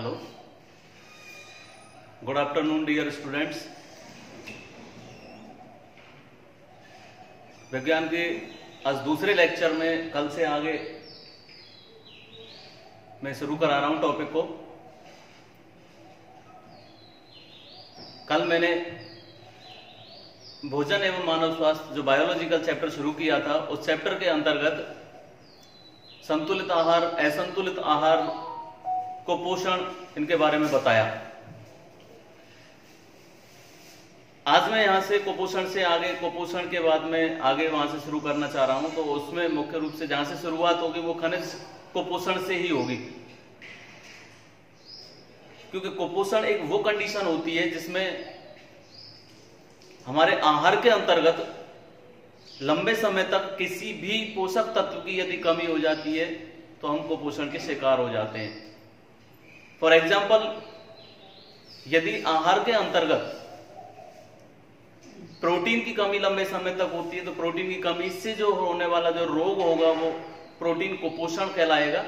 Hello, good afternoon dear students. विज्ञान के आज दूसरे लेक्चर में कल से आगे मैं शुरू करा रहा हूं टॉपिक को। कल मैंने भोजन एवं मानव स्वास्थ्य जो बायोलॉजिकल चैप्टर शुरू किया था, उस चैप्टर के अंतर्गत संतुलित आहार, असंतुलित आहार, कुपोषण, इनके बारे में बताया। आज मैं यहां से कुपोषण से आगे, कुपोषण के बाद में आगे वहां से शुरू करना चाह रहा हूं। तो उसमें मुख्य रूप से जहां से शुरुआत होगी वो खनिज कुपोषण से ही होगी, क्योंकि कुपोषण एक वो कंडीशन होती है जिसमें हमारे आहार के अंतर्गत लंबे समय तक किसी भी पोषक तत्व की यदि कमी हो जाती है तो हम कुपोषण के शिकार हो जाते हैं। फॉर एग्जाम्पल, यदि आहार के अंतर्गत प्रोटीन की कमी लंबे समय तक होती है तो प्रोटीन की कमी से जो होने वाला जो रोग होगा वो प्रोटीन कुपोषण कहलाएगा।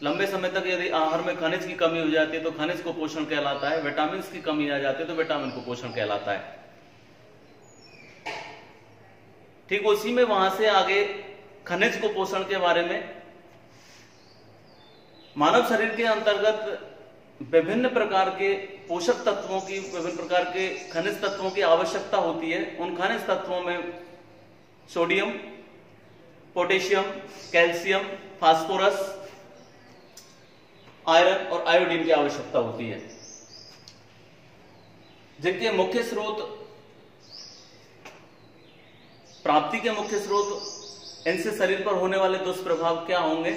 लंबे समय तक यदि आहार में खनिज की कमी हो जाती है तो खनिज कुपोषण कहलाता है। विटामिन की कमी आ जाती है तो विटामिन कुपोषण कहलाता है। ठीक उसी में वहां से आगे खनिज कुपोषण के बारे में, मानव शरीर के अंतर्गत विभिन्न प्रकार के पोषक तत्वों की, विभिन्न प्रकार के खनिज तत्वों की आवश्यकता होती है। उन खनिज तत्वों में sodium, potassium, calcium, phosphorus, iron और आयोडीन की आवश्यकता होती है, जिनके मुख्य स्रोत, प्राप्ति के मुख्य स्रोत, इनसे शरीर पर होने वाले दुष्प्रभाव क्या होंगे,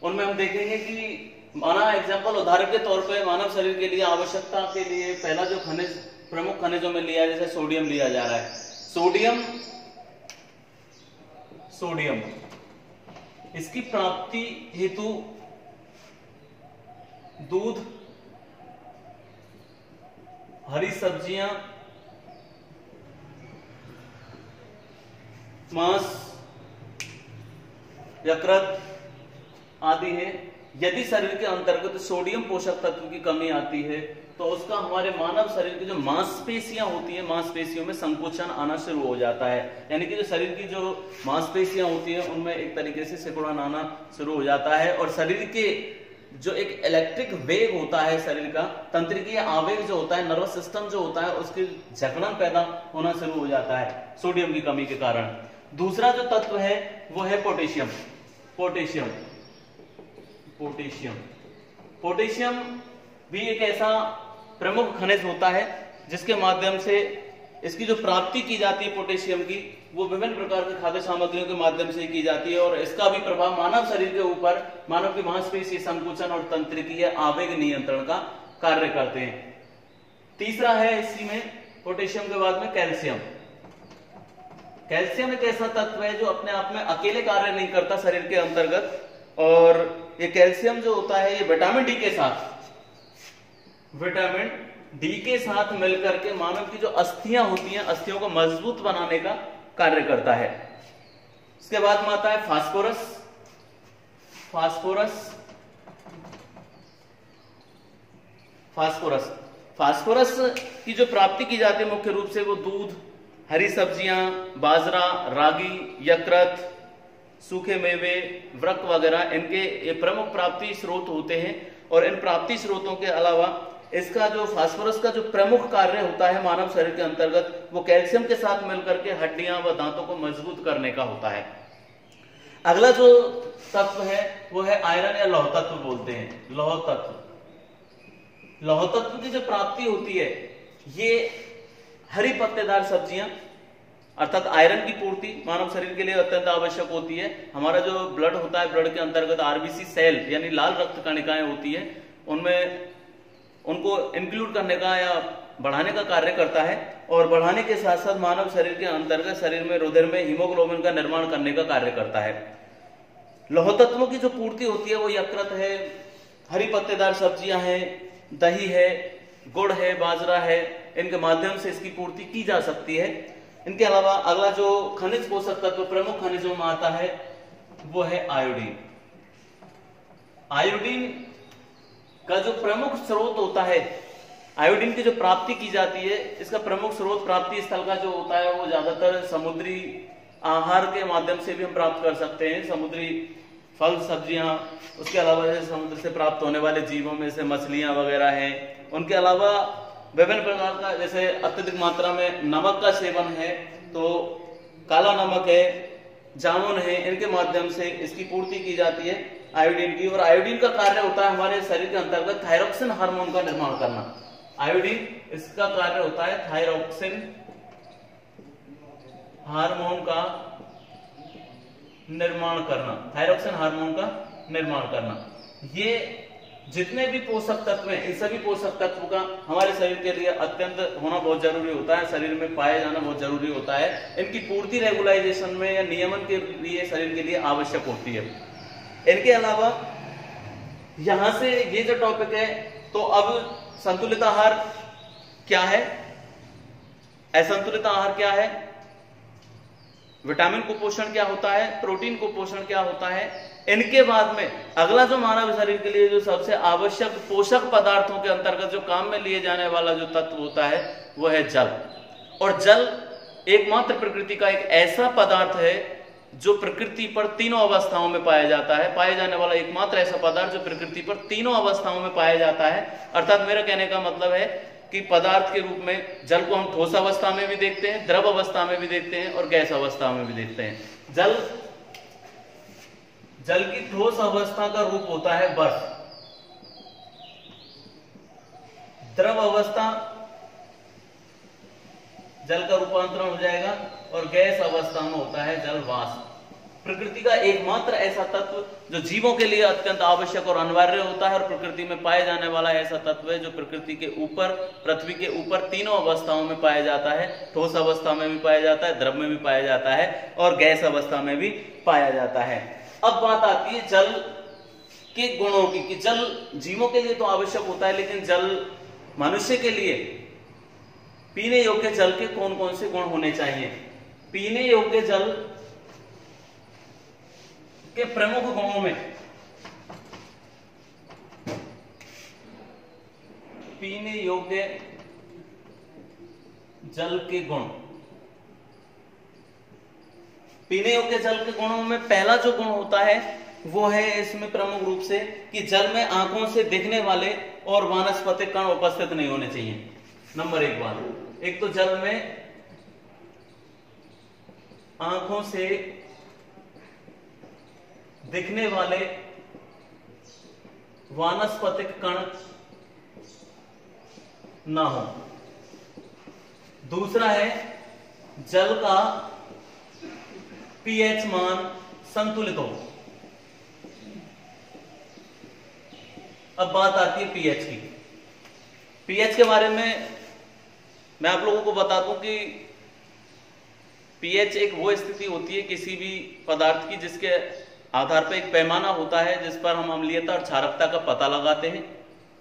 उनमें हम देखेंगे कि माना एग्जाम्पल, उदाहरण के तौर पे मानव शरीर के लिए आवश्यकता के लिए पहला जो खनिज प्रमुख खनिजों में लिया है, जैसे सोडियम लिया जा रहा है। सोडियम इसकी प्राप्ति हेतु दूध, हरी सब्जियां, मांस, यकृत आदि है। यदि शरीर के अंतर्गत सोडियम पोषक तत्व की कमी आती है तो उसका हमारे मानव शरीर की जो मांसपेशियां होती है, मांसपेशियों में संकोचन आना शुरू हो जाता है। यानी कि जो शरीर की जो मांसपेशियां होती है उनमें एक तरीके से सिकुड़न आना शुरू हो जाता है, और शरीर के जो एक इलेक्ट्रिक वेग होता है, शरीर का तंत्रिकीय आवेग जो होता है, नर्वस सिस्टम जो होता है, उसकी जकड़न पैदा होना शुरू हो जाता है सोडियम की कमी के कारण। दूसरा जो तत्व है वो है पोटेशियम। पोटेशियम भी एक ऐसा प्रमुख खनिज होता है जिसके माध्यम से इसकी जो प्राप्ति की जाती है पोटेशियम की, वो विभिन्न प्रकार के खाद्य सामग्रियों के माध्यम से की जाती है, और इसका भी प्रभाव मानव शरीर के ऊपर, मानव की मांसपेशी संकुचन और तंत्रिकीय आवेग नियंत्रण का कार्य करते हैं। तीसरा है इसी में पोटेशियम के बाद में कैल्शियम। कैल्शियम एक ऐसा तत्व है जो अपने आप में अकेले कार्य नहीं करता शरीर के अंतर्गत, और ये कैल्शियम जो होता है ये विटामिन डी के साथ मिलकर के मानव की जो अस्थियां होती हैं, अस्थियों को मजबूत बनाने का कार्य करता है। इसके बाद में आता है फास्फोरस की जो प्राप्ति की जाती है मुख्य रूप से वो दूध, हरी सब्जियां, बाजरा, रागी, यकृत, सूखे मेवे, वृक्क वगैरह, इनके ये प्रमुख प्राप्ति स्रोत होते हैं। और इन प्राप्ति स्रोतों के अलावा इसका जो फास्फोरस का जो प्रमुख कार्य होता है मानव शरीर के अंतर्गत, वो कैल्शियम के साथ मिलकर के हड्डियां व दांतों को मजबूत करने का होता है। अगला जो तत्व है वो है आयरन या लौह तत्व बोलते हैं। लौह तत्व की जो प्राप्ति होती है ये हरी पत्तेदार सब्जियां, अर्थात आयरन की पूर्ति मानव शरीर के लिए अत्यंत आवश्यक होती है। हमारा जो ब्लड होता है, ब्लड के अंतर्गत आरबीसी सेल यानी लाल रक्त कणिकाएं होती है, उनमें उनको इंक्लूड करने का या बढ़ाने का कार्य करता है, और बढ़ाने के साथ साथ मानव शरीर के अंतर्गत शरीर में रुधिर में हीमोग्लोबिन का निर्माण करने का कार्य करता है। लौह तत्वों की जो पूर्ति होती है वो यकृत है, हरी पत्तेदार सब्जियां हैं, दही है, गुड़ है, बाजरा है, इनके माध्यम से इसकी पूर्ति की जा सकती है। इनके अलावा अगला जो खनिज पोषक तत्व प्रमुख खनिजों में आता है वो है आयोडीन। आयोडीन का जो प्रमुख स्रोत होता है, आयोडीन की जो प्राप्ति की जाती है, इसका प्रमुख स्रोत प्राप्ति स्थल का जो होता है वो ज्यादातर समुद्री आहार के माध्यम से भी हम प्राप्त कर सकते हैं। समुद्री फल सब्जियां, उसके अलावा जैसे समुद्र से प्राप्त होने वाले जीवों में से मछलियां वगैरह हैं, उनके अलावा विभिन्न प्रकार का जैसे अत्यधिक मात्रा में नमक का सेवन है तो काला नमक है, जामुन है, इनके माध्यम से इसकी पूर्ति की जाती है आयोडीन की। और आयोडीन का कार्य होता है हमारे शरीर के अंतर्गत थायरॉक्सिन हार्मोन का निर्माण करना। आयोडीन इसका कार्य होता है थायरॉक्सिन हार्मोन का निर्माण करना, थायरॉक्सिन हार्मोन का निर्माण करना। ये जितने भी पोषक तत्व हैं, इन सभी पोषक तत्व का हमारे शरीर के लिए अत्यंत होना बहुत जरूरी होता है, शरीर में पाया जाना बहुत जरूरी होता है। इनकी पूर्ति रेगुलाइजेशन में या नियमन के लिए शरीर के लिए आवश्यक होती है। इनके अलावा यहां से ये जो टॉपिक है, तो अब संतुलित आहार क्या है, असंतुलित आहार क्या है, विटामिन कुपोषण क्या होता है, प्रोटीन कुपोषण क्या होता है, इनके बाद में अगला जो मानव शरीर के लिए जो सबसे आवश्यक पोषक पदार्थों के अंतर्गत जो काम में लिए जाने वाला जो तत्व होता है वो है जल। और जल एकमात्र प्रकृति का एक ऐसा पदार्थ है जो प्रकृति पर तीनों अवस्थाओं में पाया जाता है, पाया जाने वाला एकमात्र ऐसा पदार्थ जो प्रकृति पर तीनों अवस्थाओं में पाया जाता है। अर्थात मेरा कहने का मतलब है कि पदार्थ के रूप में जल को हम ठोस अवस्था में भी देखते हैं, द्रव अवस्था में भी देखते हैं और गैस अवस्था में भी देखते हैं। जल की ठोस अवस्था का रूप होता है बर्फ, द्रव अवस्था जल का रूपांतरण हो जाएगा और गैस अवस्था में होता है जल वाष्प। प्रकृति का एकमात्र ऐसा तत्व जो जीवों के लिए अत्यंत आवश्यक और अनिवार्य होता है और प्रकृति में पाए जाने वाला ऐसा तत्व है जो प्रकृति के ऊपर, पृथ्वी के ऊपर तीनों अवस्थाओं में पाया जाता है, ठोस अवस्था में भी पाया जाता है, द्रव में भी पाया जाता है और गैस अवस्था में भी पाया जाता है। अब बात आती है जल के गुणों की, कि जल जीवों के लिए तो आवश्यक होता है, लेकिन जल मनुष्य के लिए पीने योग्य जल के कौन कौन से गुण होने चाहिए। पीने योग्य जल के प्रमुख गुणों में पीने योग्य जल के गुण, पीने योग्य जल के गुणों में पहला जो गुण होता है वो है इसमें प्रमुख रूप से कि जल में आंखों से दिखने वाले और वानस्पतिक कण उपस्थित नहीं होने चाहिए। नंबर एक बात, एक तो जल में आंखों से दिखने वाले वानस्पतिक कण ना हो। दूसरा है जल का पीएच मान संतुलित हो। अब बात आती है पीएच की। पीएच के बारे में मैं आप लोगों को बता दूं कि पीएच एक वो स्थिति होती है किसी भी पदार्थ की जिसके आधार पर एक पैमाना होता है जिस पर हम अम्लीयता और क्षारकता का पता लगाते हैं।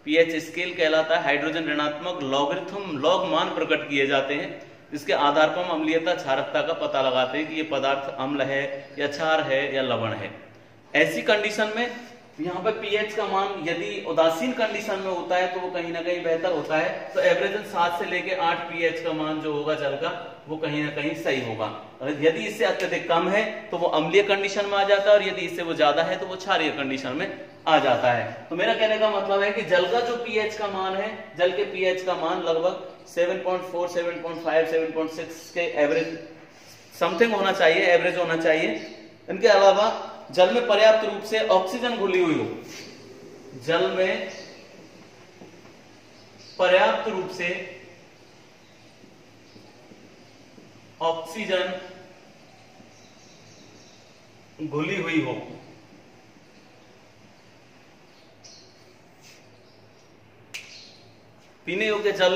पीएच स्केल कहलाता है। हाइड्रोजन ऋणात्मक लॉगरिथम लॉग मान प्रकट किए जाते हैं जिसके आधार पर हम अम्लीयता क्षारकता का पता लगाते हैं कि ये पदार्थ अम्ल है या क्षार है या लवण है। ऐसी कंडीशन में यहाँ पे पीएच का मान यदि उदासीन कंडीशन में होता है तो वो कहीं ना कहीं बेहतर होता है। तो एवरेजन 7 से लेके 8 पीएच का मान जो होगा जल का वो कहीं ना कहीं सही होगा। और यदि इससे अत्यधिक कम है तो वो अम्लीय कंडीशन में आ जाता है और यदि इससे वो ज्यादा है तो वो क्षारीय कंडीशन में आ जाता है। तो मेरा कहने का मतलब है कि जल का जो पीएच का मान है, जल के पीएच का मान लगभग 7.4, 7.5, 7.6 के एवरेज समथिंग होना चाहिए, एवरेज होना चाहिए। इनके अलावा जल में पर्याप्त रूप से ऑक्सीजन घुली हुई हो, जल में पर्याप्त रूप से ऑक्सीजन घुली हुई हो। पीने योग्य जल।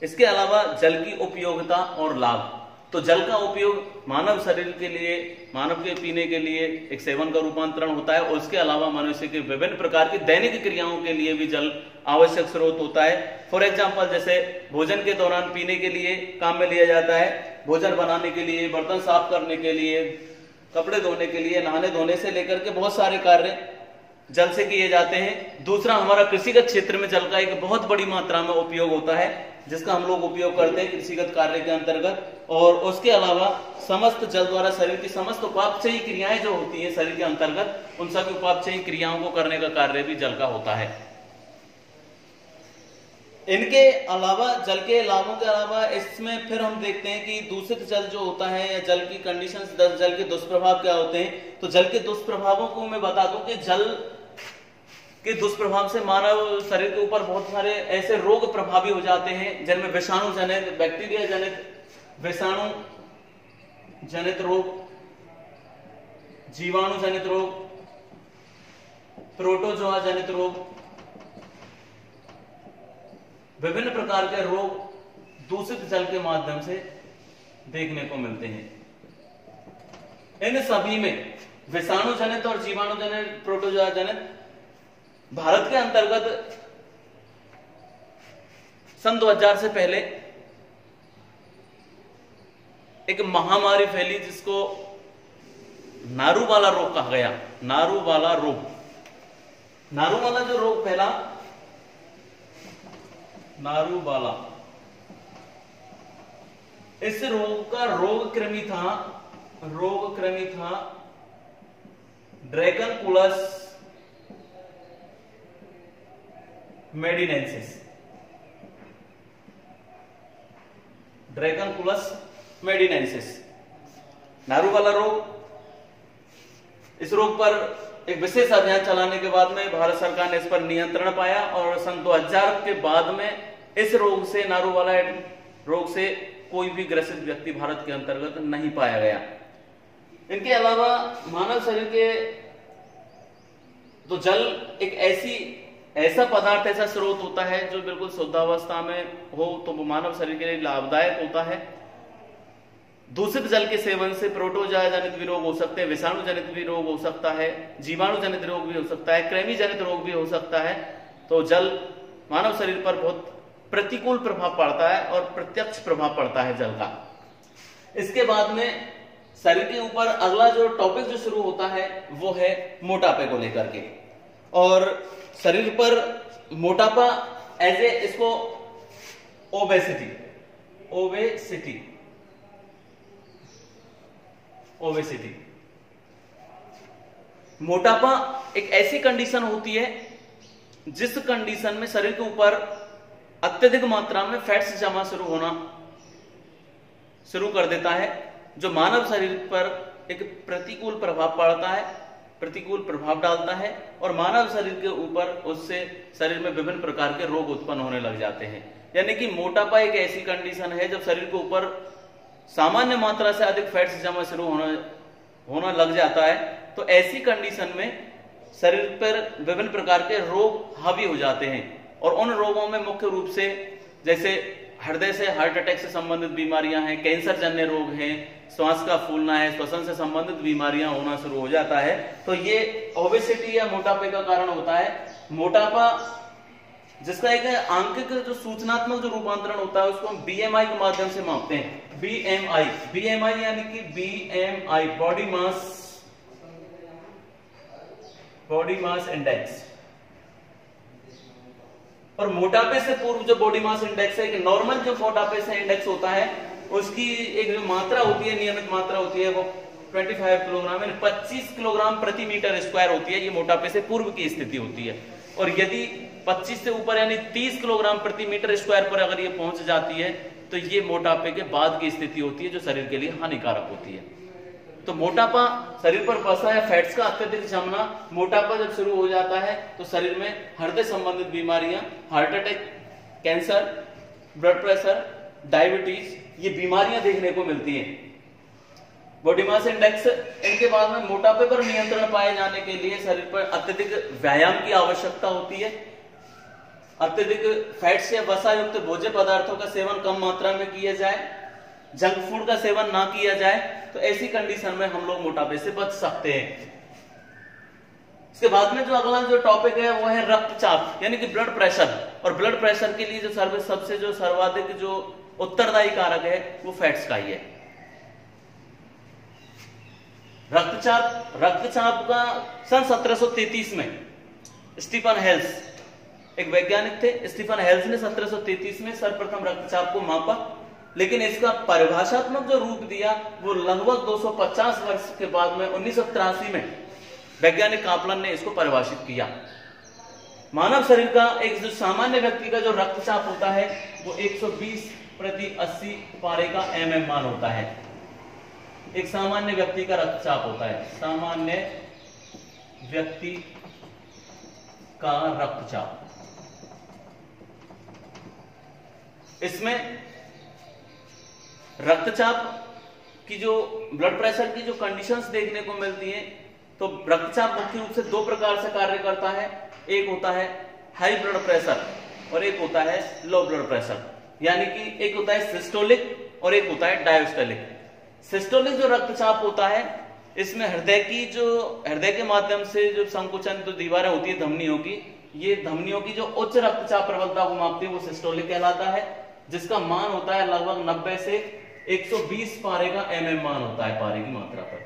इसके अलावा जल की उपयोगिता और लाभ। तो जल का उपयोग मानव शरीर के लिए, मानव के पीने के लिए एक सेवन का रूपांतरण होता है और उसके अलावा मनुष्य के विभिन्न प्रकार की दैनिक क्रियाओं के लिए भी जल आवश्यक स्रोत होता है। फॉर एग्जांपल जैसे भोजन के दौरान पीने के लिए काम में लिया जाता है, भोजन बनाने के लिए, बर्तन साफ करने के लिए, कपड़े धोने के लिए, नहाने धोने से लेकर के बहुत सारे कार्य जल से किए जाते हैं। दूसरा, हमारा कृषिगत क्षेत्र में जल का एक बहुत बड़ी मात्रा में उपयोग होता है, जिसका हम लोग उपयोग करते हैं कृषिगत कार्य के अंतर्गत। और उसके अलावा समस्त जल द्वारा शरीर की समस्त उपापचयी क्रियाएं जो होती है शरीर के अंतर्गत, उन सभी उपापचयी क्रियाओं को करने का कार्य भी जल का होता है। इनके अलावा, जल के लाभों के अलावा, इसमें फिर हम देखते हैं कि दूषित जल जो होता है या जल की कंडीशंस, जल के दुष्प्रभाव क्या होते हैं। तो जल के दुष्प्रभावों को मैं बता दूं कि जल के दुष्प्रभाव से मानव शरीर के ऊपर बहुत सारे ऐसे रोग प्रभावी हो जाते हैं, जिनमें विषाणु जनित, बैक्टीरिया जनित, विषाणु जनित रोग, जीवाणु जनित रोग, प्रोटोजोआ जनित रोग, विभिन्न प्रकार के रोग दूषित जल के माध्यम से देखने को मिलते हैं। इन सभी में विषाणु जनित और जीवाणु जनित, प्रोटोजोआ जनित, भारत के अंतर्गत सन 2000 से पहले एक महामारी फैली, जिसको नारूवाला रोग कहा गया। नारूवाला रोग, नारूवाला जो रोग फैला, नारूवाला, इस रोग का रोग कृमि था ड्रैगनकुलस मेडिनेंसिस। ड्रैगनकुलस मेडिनेंसिस नारूवाला रोग। इस रोग पर एक विशेष अभियान चलाने के बाद में भारत सरकार ने इस पर नियंत्रण पाया और सन 2000 के बाद में इस रोग से, नारूवाला रोग से कोई भी ग्रसित व्यक्ति भारत के अंतर्गत नहीं पाया गया। इनके अलावा मानव शरीर के तो जल एक ऐसा पदार्थ, ऐसा स्रोत होता है जो बिल्कुल शुद्धावस्था में हो तो वो मानव शरीर के लिए लाभदायक होता है। दूषित जल के सेवन से प्रोटोजोआ जनित भी रोग हो सकते हैं, विषाणु जनित भी रोग हो सकता है, जीवाणु जनित रोग भी हो सकता है, कृमि जनित रोग भी हो सकता है। तो जल मानव शरीर पर बहुत प्रतिकूल प्रभाव पड़ता है और प्रत्यक्ष प्रभाव पड़ता है जल का। इसके बाद में शरीर के ऊपर अगला जो टॉपिक जो शुरू होता है वो है मोटापे को लेकर के। और शरीर पर मोटापा इसको ओबेसिटी, मोटापा एक ऐसी कंडीशन होती है जिस कंडीशन में शरीर के ऊपर अत्यधिक मात्रा में फैट्स जमा शुरू कर देता है, जो मानव शरीर पर एक प्रतिकूल प्रभाव पड़ता है, प्रतिकूल प्रभाव डालता है और मानव शरीर के ऊपर उससे शरीर में विभिन्न प्रकार के रोग उत्पन्न होने लग जाते हैं। यानी कि मोटापा एक ऐसी कंडीशन है जब शरीर के ऊपर सामान्य मात्रा से अधिक फैट्स जमा शुरू होना लग जाता है, तो ऐसी कंडीशन में शरीर पर विभिन्न प्रकार के रोग हावी हो जाते हैं। और उन रोगों में मुख्य रूप से जैसे हृदय से, हार्ट अटैक से संबंधित बीमारियां हैं, कैंसर जन्य रोग हैं, श्वास का फूलना है, श्वसन से संबंधित बीमारियां होना शुरू हो जाता है। तो ये ओबेसिटी या मोटापे का कारण होता है। मोटापा जिसका एक आंकिक जो सूचनात्मक जो रूपांतरण होता है उसको हम बीएमआई के माध्यम से मापते हैं। बीएमआई यानी कि बीएमआई बॉडी मास इंडेक्स। और मोटापे से पूर्व जो बॉडी मास इंडेक्स है, नॉर्मल जो मोटापे से इंडेक्स होता है उसकी एक जो मात्रा होती है, नियमित मात्रा होती है, वो 25 किलोग्राम यानी 25 किलोग्राम प्रति मीटर स्क्वायर होती है। ये मोटापे से पूर्व की स्थिति होती है। और यदि 25 से ऊपर यानी 30 किलोग्राम प्रति मीटर स्क्वायर पर अगर ये पहुंच जाती है तो ये मोटापे के बाद की स्थिति होती है, जो शरीर के लिए हानिकारक होती है। तो मोटापा, शरीर पर वसा या फैट्स का अत्यधिक जमना, मोटापा जब शुरू हो जाता है तो शरीर में हृदय संबंधित बीमारियां, heart attack, cancer, blood pressure, diabetes, ये बीमारियां देखने को मिलती हैं। बॉडी मास इंडेक्स, इनके बाद में मोटापे पर नियंत्रण पाए जाने के लिए शरीर पर अत्यधिक व्यायाम की आवश्यकता होती है। अत्यधिक फैट्स या वसा युक्त भोज्य पदार्थों का सेवन कम मात्रा में किया जाए, जंक फूड का सेवन ना किया जाए, तो ऐसी कंडीशन में हम लोग मोटापे से बच सकते हैं। इसके बाद में जो अगला जो टॉपिक है वो है रक्तचाप यानी कि ब्लड प्रेशर। और ब्लड प्रेशर के लिए जो सबसे जो सर्वाधिक जो उत्तरदायी कारक है वो फैट्स का ही है। रक्तचाप का सन 1733 में स्टीफन हेल्स एक वैज्ञानिक थे। स्टीफन हेल्स ने 1733 में सर्वप्रथम रक्तचाप को मापा, लेकिन इसका परिभाषात्मक जो रूप दिया वो लगभग 250 वर्ष के बाद में 1983 में वैज्ञानिक कापलन ने इसको परिभाषित किया। मानव शरीर का एक जो सामान्य व्यक्ति का जो रक्तचाप होता है वो 120/80 पारे का mm मान होता है। एक सामान्य व्यक्ति का रक्तचाप होता है, सामान्य व्यक्ति का रक्तचाप। इसमें रक्तचाप की जो ब्लड प्रेशर की जो कंडीशंस देखने को मिलती हैं, तो रक्तचाप मुख्य रूप से दो प्रकार से कार्य करता है। एक होता है हाई ब्लड प्रेशर और एक होता है लो ब्लड प्रेशर, यानी कि एक होता है सिस्टोलिक और एक होता है डायस्टोलिक। सिस्टोलिक जो रक्तचाप होता है इसमें हृदय के माध्यम से जो संकुचन जो दीवारें होती है धमनियों की, ये धमनियों की जो उच्च रक्तचाप प्रबलता को मापती है वो सिस्टोलिक कहलाता है, जिसका मान होता है लगभग 90 से 120 पारे का mm मान होता है पारे की मात्रा पर।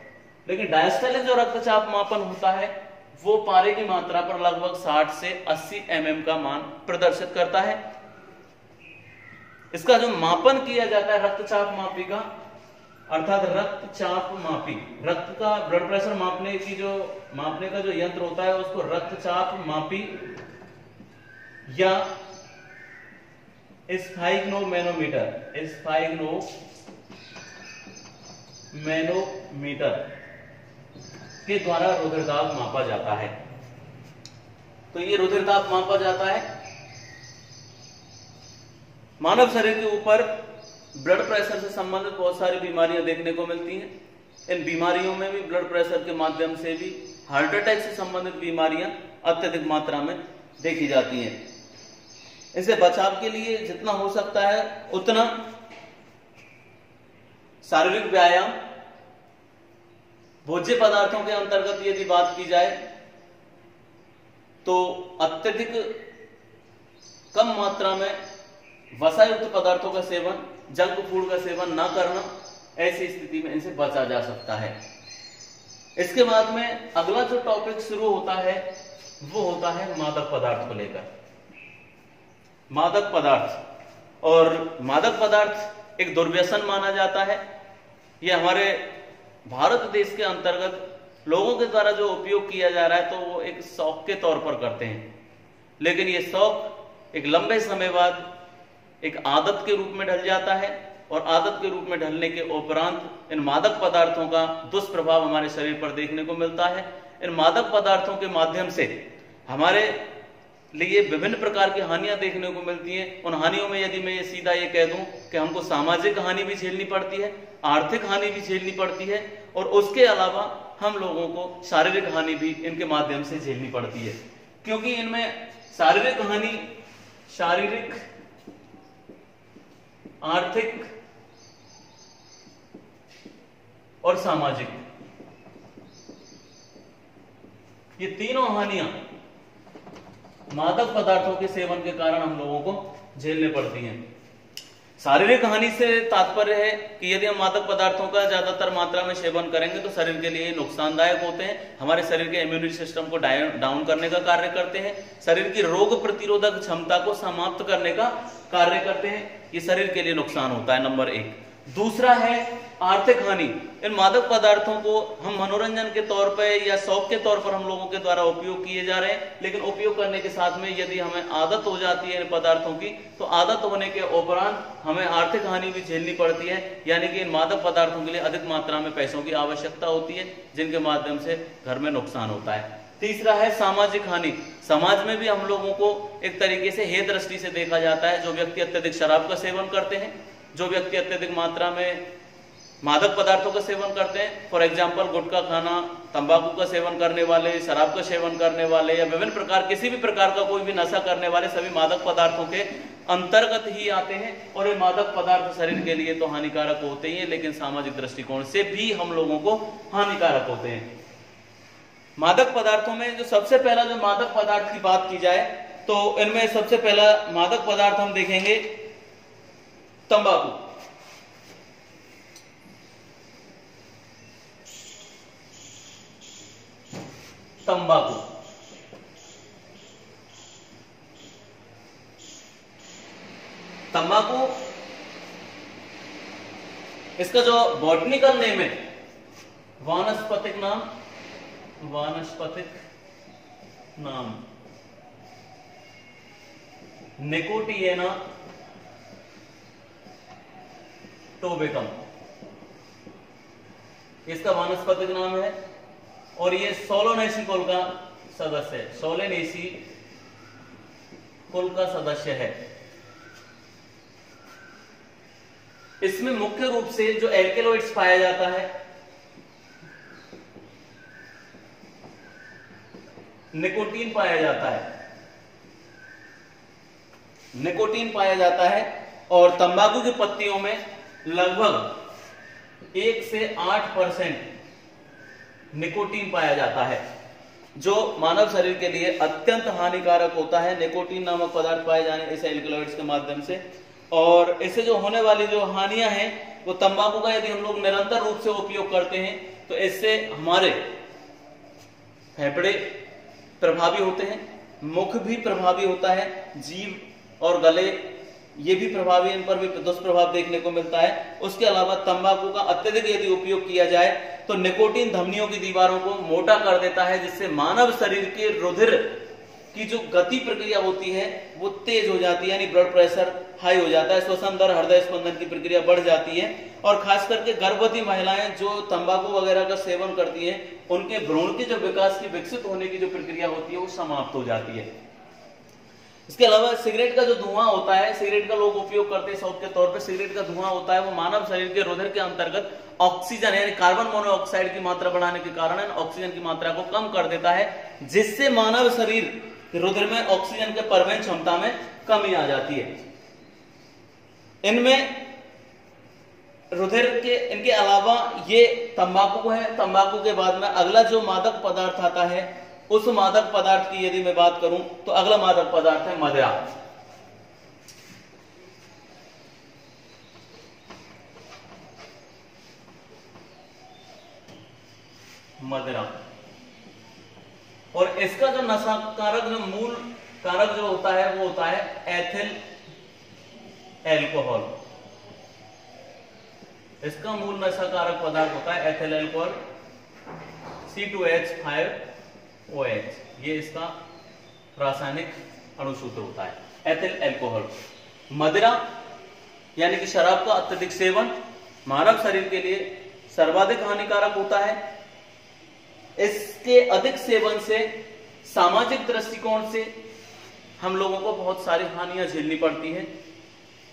लेकिन डायस्टोलिक जो रक्तचाप मापन होता है वो पारे की मात्रा पर लगभग 60 से 80 mm का मान प्रदर्शित करता है। इसका जो मापन किया जाता है रक्तचाप मापी का, अर्थात रक्तचाप मापी, रक्त का ब्लड प्रेशर मापने का जो यंत्र होता है उसको रक्तचाप मापी या स्फाइग्नोमेनोमीटर के द्वारा रुधिरदाब मापा जाता है। तो ये रुधिरदाब मापा जाता है। मानव शरीर के ऊपर ब्लड प्रेशर से संबंधित बहुत सारी बीमारियां देखने को मिलती हैं। इन बीमारियों में भी ब्लड प्रेशर के माध्यम से भी हार्ट अटैक से संबंधित बीमारियां अत्यधिक मात्रा में देखी जाती हैं। इसे बचाव के लिए जितना हो सकता है उतना शारीरिक व्यायाम, भोज्य पदार्थों के अंतर्गत यदि बात की जाए तो अत्यधिक कम मात्रा में वसायुक्त पदार्थों का सेवन, जंक फूड का सेवन ना करना, ऐसी स्थिति में इनसे बचा जा सकता है। इसके बाद में अगला जो टॉपिक शुरू होता है वो होता है मादक पदार्थ को लेकर। मादक पदार्थ, और मादक पदार्थ एक दुर्व्यसन माना जाता है। यह हमारे भारत देश के अंतर्गत लोगों के द्वारा जो उपयोग किया जा रहा है तो वो एक शौक के तौर पर करते हैं, लेकिन ये शौक एक लंबे समय बाद एक आदत के रूप में ढल जाता है, और आदत के रूप में ढलने के उपरांत इन मादक पदार्थों का दुष्प्रभाव हमारे शरीर पर देखने को मिलता है। इन मादक पदार्थों के माध्यम से हमारे लिए विभिन्न प्रकार की हानियां देखने को मिलती हैं। उन हानियों में यदि मैं ये सीधा ये कह दूं कि हमको सामाजिक हानि भी झेलनी पड़ती है, आर्थिक हानि भी झेलनी पड़ती है, और उसके अलावा हम लोगों को शारीरिक हानि भी इनके माध्यम से झेलनी पड़ती है। क्योंकि इनमें शारीरिक हानि, शारीरिक, आर्थिक और सामाजिक, ये तीनों हानियां मादक पदार्थों के सेवन के कारण हम लोगों को झेलने पड़ती हैं। शारीरिक हानि से तात्पर्य है कि यदि हम मादक पदार्थों का ज्यादातर मात्रा में सेवन करेंगे तो शरीर के लिए नुकसानदायक होते हैं, हमारे शरीर के इम्यूनिटी सिस्टम को डाउन करने का कार्य करते हैं, शरीर की रोग प्रतिरोधक क्षमता को समाप्त करने का कार्य करते हैं। ये शरीर के लिए नुकसान होता है, नंबर 1। दूसरा है आर्थिक हानि। इन मादक पदार्थों को हम मनोरंजन के तौर पर या शौक के तौर पर हम लोगों के द्वारा उपयोग किए जा रहे हैं, लेकिन उपयोग करने के साथ में यदि हमें आदत हो जाती है इन पदार्थों की, तो आदत होने के उपरांत हमें आर्थिक हानि भी झेलनी पड़ती है। यानी कि इन मादक पदार्थों के लिए अधिक मात्रा में पैसों की आवश्यकता होती है, जिनके माध्यम से घर में नुकसान होता है। तीसरा है सामाजिक हानि। समाज में भी हम लोगों को एक तरीके से हे दृष्टि से देखा जाता है। जो व्यक्ति अत्यधिक शराब का सेवन करते हैं, जो व्यक्ति अत्यधिक मात्रा में मादक पदार्थों का सेवन करते हैं, फॉर एग्जाम्पल गुटखा खाना, तंबाकू का सेवन करने वाले, शराब का सेवन करने वाले, या विभिन्न प्रकार किसी भी प्रकार का कोई भी नशा करने वाले, सभी मादक पदार्थों के अंतर्गत ही आते हैं। और ये मादक पदार्थ शरीर के लिए तो हानिकारक होते ही हैं, लेकिन सामाजिक दृष्टिकोण से भी हम लोगों को हानिकारक होते हैं। मादक पदार्थों में जो सबसे पहला जो मादक पदार्थ की बात की जाए तो इनमें सबसे पहला मादक पदार्थ हम देखेंगे तंबाकू। तंबाकू तंबाकू, इसका जो बॉटनिकल नेम है, वानस्पतिक नाम निकोटिएना टोबेकम, इसका वानस्पतिक नाम है। और ये सोलोनेसी कुल का सदस्य है, सोलोनेसी कुल का सदस्य है। इसमें मुख्य रूप से जो एल्केलॉइड्स पाया जाता है, निकोटीन पाया जाता है, निकोटीन पाया जाता है। और तंबाकू की पत्तियों में लगभग 1 से 8% निकोटीन पाया जाता है, जो मानव शरीर के लिए अत्यंत हानिकारक होता है। निकोटीन नामक पदार्थ पाए जाने इस एल्केलॉइड्स के माध्यम से, और इससे जो होने वाली जो हानियां हैं, वो तंबाकू का यदि हम लोग निरंतर रूप से उपयोग करते हैं तो इससे हमारे फेफड़े प्रभावी होते हैं, मुख भी प्रभावी होता है, जीभ और गले ये भी प्रभावी, इन पर भी दुष्प्रभाव देखने को मिलता है। उसके अलावा तंबाकू का अत्यधिक यदि उपयोग किया जाए तो निकोटीन धमनियों की दीवारों को मोटा कर देता है, जिससे मानव शरीर के रुधिर की जो गति प्रक्रिया होती है वो तेज हो जाती है, यानी ब्लड प्रेशर हाई हो जाता है, श्वसन दर, हृदय स्पंदन की प्रक्रिया बढ़ जाती है। और खास करके गर्भवती महिलाएं जो तंबाकू वगैरह का सेवन करती हैं, उनके भ्रूण के जो विकास की, विकसित होने की जो प्रक्रिया होती है वो समाप्त हो जाती है। इसके अलावा सिगरेट का जो धुआं होता है, सिगरेट का लोग उपयोग करते हैं शौक के तौर पे, सिगरेट का धुआं होता है वो मानव शरीर के रुधिर के अंतर्गत ऑक्सीजन यानी कार्बन मोनोऑक्साइड की मात्रा बढ़ाने के कारण ऑक्सीजन की मात्रा को कम कर देता है, जिससे मानव शरीर रुधिर में ऑक्सीजन के परिवहन क्षमता में कमी आ जाती है। इनमें रुधिर के, इनके अलावा ये तंबाकू है। तंबाकू के बाद में अगला जो मादक पदार्थ आता है, उस मादक पदार्थ की यदि मैं बात करूं तो अगला मादक पदार्थ है मदिरा। मदिरा, और इसका जो नशा कारक, जो मूल कारक जो होता है वो होता है एथिल एल्कोहल। इसका मूल नशा कारक पदार्थ होता है एथिल एल्कोहल, C2H5OH, ये इसका रासायनिक अणुसूत्र होता है, एथिल एल्कोहल। मदिरा यानी कि शराब का अत्यधिक सेवन मानव शरीर के लिए सर्वाधिक हानिकारक होता है। इसके अधिक सेवन से सामाजिक दृष्टिकोण से हम लोगों को बहुत सारी हानियां झेलनी पड़ती है,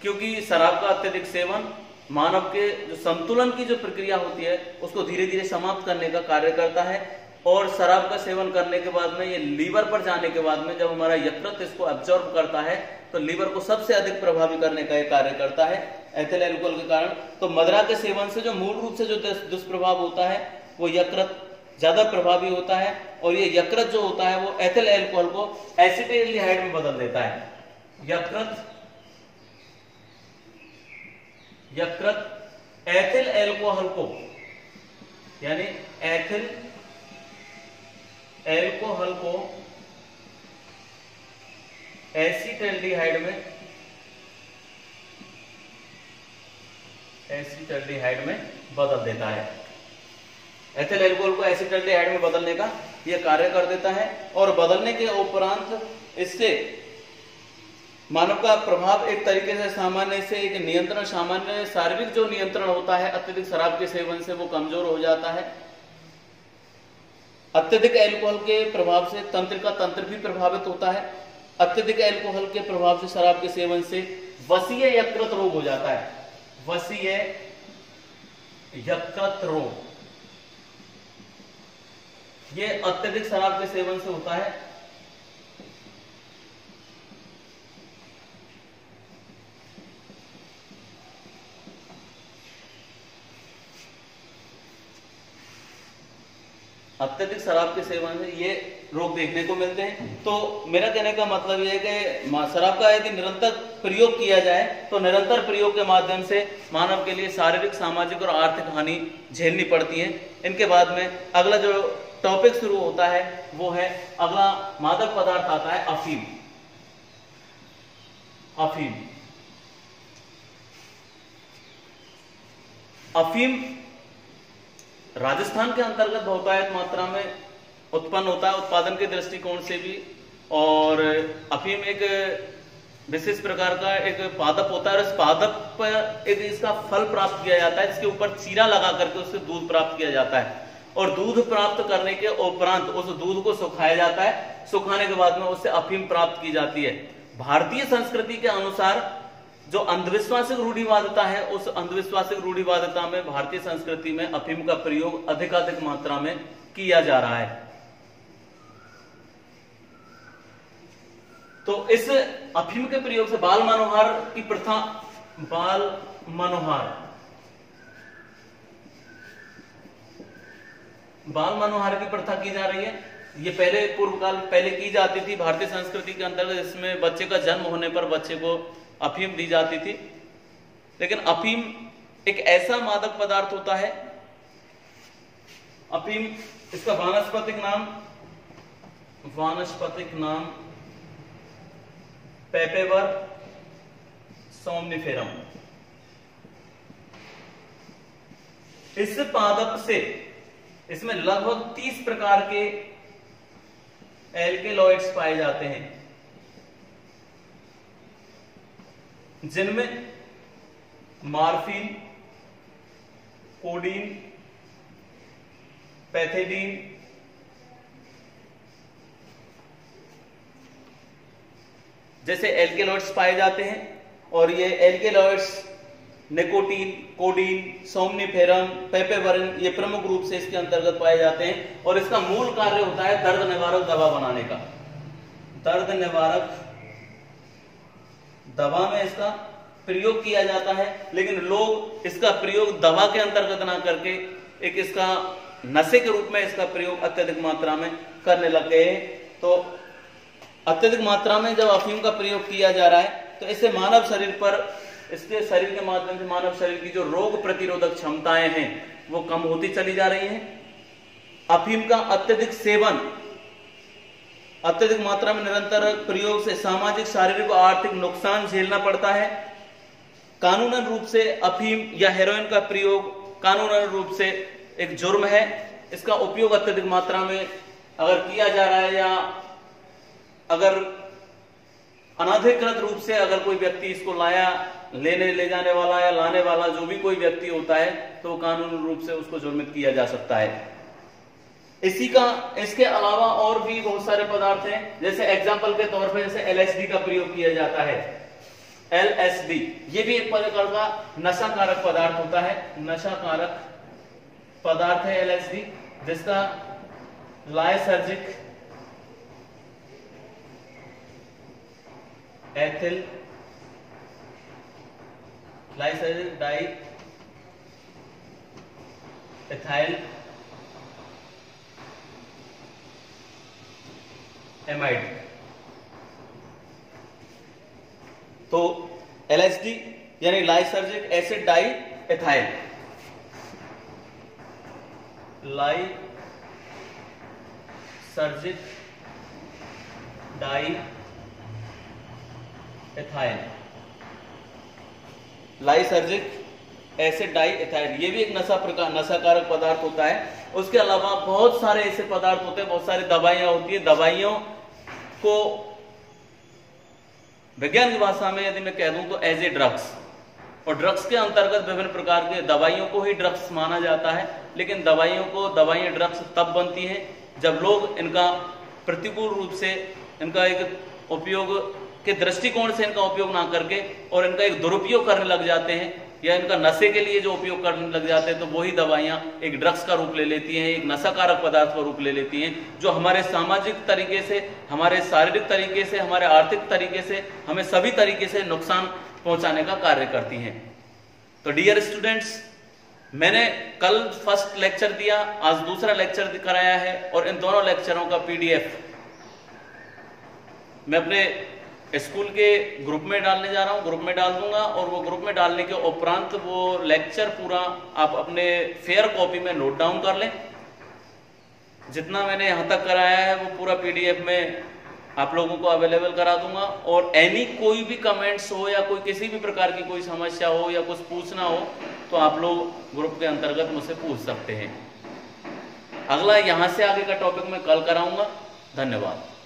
क्योंकि शराब का अत्यधिक सेवन मानव के जो संतुलन की जो प्रक्रिया होती है उसको धीरे धीरे समाप्त करने का कार्य करता है। और शराब का सेवन करने के बाद में ये लीवर पर जाने के बाद में जब हमारा यकृत इसको अब्जॉर्ब करता है तो लीवर को सबसे अधिक प्रभावी करने का ये कार्य करता है एथिल एल्कोहल के कारण। तो मदिरा के सेवन से जो मूल रूप से जो दुष्प्रभाव होता है वो यकृत ज्यादा प्रभावी होता है, और ये यकृत जो होता है वो एथिल एल्कोहल को एसिटाल्डिहाइड में बदल देता है। यकृत एथिल एल्कोहल को, यानी एथिल एल्कोहल को एसिटाल्डिहाइड में बदल देता है। एथिल एल्कोहल को एसिटाल्डिहाइड में बदलने का यह कार्य कर देता है, और बदलने के उपरांत इससे मानव का प्रभाव एक तरीके से सामान्य से एक नियंत्रण, सामान्य शारीरिक जो नियंत्रण होता है अत्यधिक शराब के सेवन से वो कमजोर हो जाता है। अत्यधिक अल्कोहल के प्रभाव से तंत्रिका तंत्र भी प्रभावित होता है। अत्यधिक अल्कोहल के प्रभाव से, शराब के सेवन से वसीय यकृत रोग हो जाता है। वसीय यकृत रोग ये अत्यधिक शराब के सेवन से होता है। अत्यधिक शराब के सेवन से ये रोग देखने को मिलते हैं। तो मेरा कहने का मतलब यह है कि शराब का यदि निरंतर प्रयोग किया जाए तो निरंतर प्रयोग के माध्यम से मानव के लिए शारीरिक, सामाजिक और आर्थिक हानि झेलनी पड़ती है। इनके बाद में अगला जो टॉपिक शुरू होता है वो है, अगला मादक पदार्थ आता है अफीम। अफीम अफीम राजस्थान के अंतर्गत बहुतायत मात्रा में उत्पन्न होता है उत्पादन के दृष्टिकोण से भी, और अफीम एक विशेष प्रकार का एक पादप होता है और इस पादप पर एक इसका फल प्राप्त किया जाता है, जिसके ऊपर चीरा लगा करके उससे दूध प्राप्त किया जाता है, और दूध प्राप्त करने के उपरांत उस दूध को सुखाया जाता है, सुखाने के बाद में उससे अफीम प्राप्त की जाती है। भारतीय संस्कृति के अनुसार जो अंधविश्वासिक रूढ़िवादिता है, उस अंधविश्वासिक रूढ़िवादिता में भारतीय संस्कृति में अफीम का प्रयोग अधिकाधिक मात्रा में किया जा रहा है। तो इस अफीम के प्रयोग से बाल मनोहार की प्रथा, बाल मनोहार की प्रथा की जा रही है। ये पहले पूर्व काल पहले की जाती थी भारतीय संस्कृति के अंतर्गत, इसमें बच्चे का जन्म होने पर बच्चे को अफीम दी जाती थी। लेकिन अफीम एक ऐसा मादक पदार्थ होता है, अफीम इसका वानस्पतिक नाम पेपेवर सोमनिफेरम। इस पादप से इसमें लगभग 30 प्रकार के एल्केलॉइड्स पाए जाते हैं, जिनमें मार्फिन, कोडीन, पैथेडीन, जैसे एल्केलॉइड्स पाए जाते हैं। और ये एल्केलॉइड्स निकोटीन, कोडीन, सोमनिफेरम, पेपेवरिन, ये प्रमुख रूप से इसके अंतर्गत पाए जाते हैं। और इसका मूल कार्य होता है दर्द निवारक दवा बनाने का। दर्द निवारक दवा में इसका प्रयोग किया जाता है, लेकिन लोग इसका प्रयोग दवा के अंतर्गत ना करके एक इसका नशे के रूप में इसका प्रयोग अत्यधिक मात्रा में करने लग गए। तो अत्यधिक मात्रा में जब अफीम का प्रयोग किया जा रहा है तो इससे मानव शरीर पर, इसके शरीर के माध्यम से मानव शरीर की जो रोग प्रतिरोधक क्षमताएं हैं वो कम होती चली जा रही हैं। अफीम का अत्यधिक सेवन, अत्यधिक मात्रा में निरंतर प्रयोग से सामाजिक, शारीरिक और आर्थिक नुकसान झेलना पड़ता है। कानूनन रूप से अफीम या हेरोइन का प्रयोग कानूनन रूप से एक जुर्म है। इसका उपयोग अत्यधिक मात्रा में अगर किया जा रहा है या अगर अनाधिकृत रूप से अगर कोई व्यक्ति इसको ले जाने वाला या लाने वाला जो भी कोई व्यक्ति होता है तो कानूनी रूप से उसको जुर्मित किया जा सकता है। इसके अलावा और भी बहुत सारे पदार्थ हैं, जैसे एग्जाम्पल के तौर पर जैसे LSD का प्रयोग किया जाता है। LSD ये भी एक प्रकार का नशाकारक पदार्थ होता है, नशाकारक पदार्थ है LSD, जिसका lysergic ethyl lysergic die ethyl amide. तो LSD यानी lysergic acid diethyl, lysergic die ethyl, lysergic acid diethyl, ये भी एक नशाकारक पदार्थ होता है। उसके अलावा बहुत सारे ऐसे पदार्थ होते हैं, बहुत सारी दवाइयां होती है। दवाइयों को विज्ञान की भाषा में यदि मैं कह दूं तो एज ए ड्रग्स, और ड्रग्स के अंतर्गत विभिन्न प्रकार के दवाइयों को ही ड्रग्स माना जाता है। लेकिन दवाइयां ड्रग्स तब बनती हैं जब लोग इनका प्रतिकूल रूप से इनका एक उपयोग के दृष्टिकोण से इनका उपयोग ना करके और इनका एक दुरुपयोग करने लग जाते हैं, या इनका नशे के लिए जो उपयोग करने लग जाते हैं, तो वही दवाइयां एक ड्रग्स का रूप ले लेती हैं, एक नशाकारक पदार्थ का रूप ले लेती हैं, जो हमारे सामाजिक तरीके से, हमारे शारीरिक तरीके से, हमारे आर्थिक तरीके से, हमें सभी तरीके से नुकसान पहुंचाने का कार्य करती हैं। तो डियर स्टूडेंट्स, मैंने कल फर्स्ट लेक्चर दिया, आज दूसरा लेक्चर कराया है, और इन दोनों लेक्चरों का PDF मैं अपने स्कूल के ग्रुप में डालने जा रहा हूं, ग्रुप में डाल दूंगा, और वो ग्रुप में डालने के उपरांत वो लेक्चर पूरा आप अपने फेयर कॉपी में नोट डाउन कर लें। जितना मैंने यहां तक कराया है वो पूरा PDF में आप लोगों को अवेलेबल करा दूंगा। और कोई भी कमेंट्स हो या कोई किसी भी प्रकार की कोई समस्या हो या कुछ पूछना हो तो आप लोग ग्रुप के अंतर्गत मुझसे पूछ सकते हैं। अगला यहाँ से आगे का टॉपिक मैं कल कराऊंगा। धन्यवाद।